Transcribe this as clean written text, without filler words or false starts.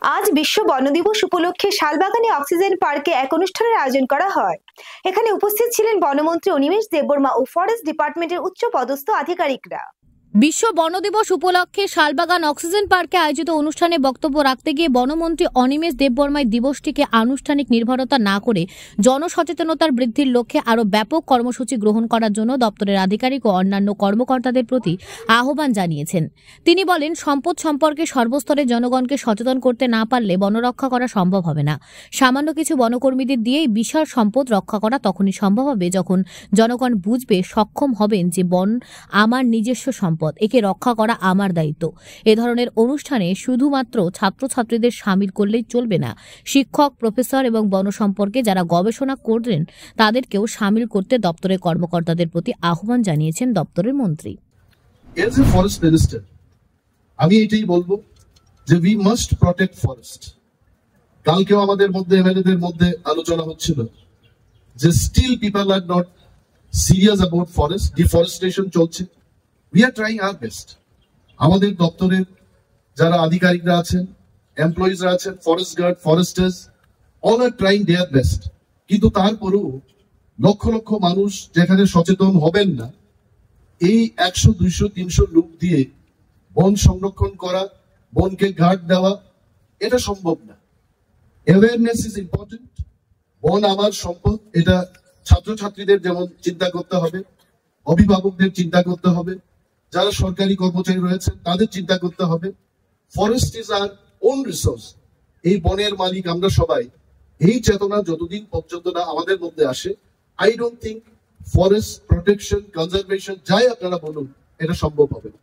আজ বিশ্ব বন দিবস উপলক্ষে শালবাগানে অক্সিজেন পার্কে এক অনুষ্ঠানের আয়োজন করা হয়। এখানে উপস্থিত ছিলেন বনমন্ত্রী অনিমেষ দেববর্মা ও ফরেস্ট ডিপার্টমেন্টের উচ্চ পদস্থ আধিকারিকরা। বিশ্ব বন দিবস উপলক্ষে শালবাগান অক্সিজেন পার্কে আয়োজিত অনুষ্ঠানে বক্তব্য রাখতে গিয়ে বনমন্ত্রী অনিমেষ দেববর্মা দিবসটিকে আনুষ্ঠানিক নির্ভরতা না করে জনসচেতনতার বৃদ্ধির লক্ষ্যে আরও ব্যাপক কর্মসূচি গ্রহণ করার জন্য দপ্তরের আধিকারিক ও অন্যান্য কর্মকর্তাদের প্রতি আহ্বান জানিয়েছেন। তিনি বলেন, সম্পদ সম্পর্কে সর্বস্তরের জনগণকে সচেতন করতে না পারলে বনরক্ষা করা সম্ভব হবে না। সামান্য কিছু বনকর্মীদের দিয়েই বিশাল সম্পদ রক্ষা করা তখনই সম্ভব হবে যখন জনগণ বুঝবে, সক্ষম হবেন যে বন আমার নিজস্ব সম্পদ, একে রক্ষা করা আমার দায়িত্ব। এ ধরনের অনুষ্ঠানে শুধুমাত্র ছাত্রছাত্রীদের সামিল করলেই চলবে না, শিক্ষক, প্রফেসর এবং বন সম্পর্কে যারা গবেষণা করবেন তাদেরকেও সামিল করতে দপ্তরের কর্মকর্তাদের প্রতি আহ্বান জানিয়েছেন দপ্তরের মন্ত্রী। এজ এ ফরেস্ট মিনিস্টার আমি এটাই বলবো যে উই মাস্ট প্রটেক্ট ফরেস্ট। কালকেও আমাদের মধ্যে এমএলএদের মধ্যে আলোচনা হচ্ছিল যে still people are not serious about forest, deforestation চলছে। We are trying our best. আমাদের দপ্তরের যারা আধিকারিকরা আছেন, এমপ্লয়িজরা আছেন, forest guard, foresters, all are trying their best. কিন্তু তারপরেও লক্ষ লক্ষ মানুষ যেখানে সচেতন হবেন না, এই 100, 200, 300 লোক দিয়ে বন সংরক্ষণ করা, বনকে গার্ড দেওয়া, এটা সম্ভব না। Awareness is important. বন আমার সম্পদ, এটা ছাত্রছাত্রীদের যেমন চিন্তা করতে হবে, অভিভাবকদের চিন্তা করতে হবে, যারা সরকারি কর্মচারী রয়েছেন তাদের চিন্তা করতে হবে। Forest is our own resource. এই বনের মালিক আমরা সবাই। এই চেতনা যতদিন পর্যন্ত না আমাদের মধ্যে আসে, I don't think forest protection, conservation যাই আপনারা বলুন, এটা সম্ভব হবে না।